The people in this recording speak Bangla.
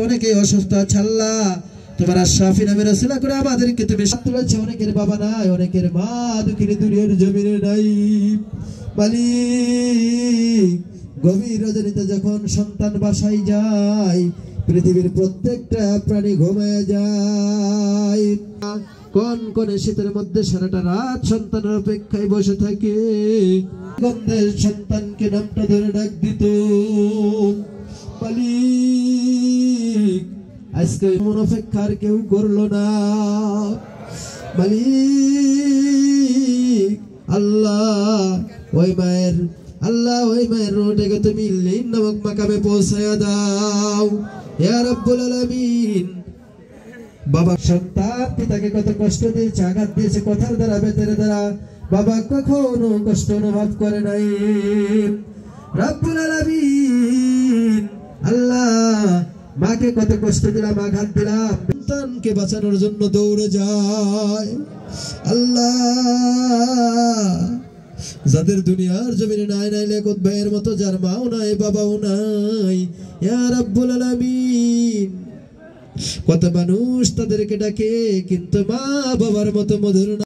অনেকে অসুস্থ আছে আল্লাহ তোমার আশরাফি নামের রাসূল করে আমাদেরকে তুমি তুলেছে। অনেকের বাবা নাই, অনেকের মা দুঃখের দুনিয়ার জমিনে নাই। মালিক গভীর রজনীতে যখন সন্তান বাসায় যায়, পৃথিবীর প্রত্যেকটা প্রাণী ঘুমায় যায়। কোন কোন শীতের মধ্যে সারাটা রাত সন্তানের অপেক্ষায় বসে থাকে, গন্ধের সন্তানকে নামটা ধরে ডাক দিত। মালিক আজকে মন অপেক্ষা আর কেউ করলো না। মালিক আল্লাহ ওই মায়ের রোডে তুমি লিন নামক মাকামে পৌঁছায়া দাও ইয়া রাব্বুল আলামিন। বাবা সন্তান পিতাকে কত কষ্ট দিয়েছে, আঘাত দিয়েছে কথার দ্বারা, বেতের দ্বারা। বাবা কখনো কষ্ট অনুভব করে নাই। রাব্বুল আলামিন আল্লাহ মাকে কত কষ্ট দিলাম, আঘাত দিলাম, সন্তানকে বাঁচানোর জন্য দৌড়ে যায়। আল্লাহ যাদের দুনিয়ার জমিনে নাই নাই লেখত ভাইয়ের মতো, যার মাও নাই বাবাও নাই, ইয়া রাব্বুল আলামিন কত মানুষ তাদেরকে ডাকে কিন্তু মা বাবার মতো মধুর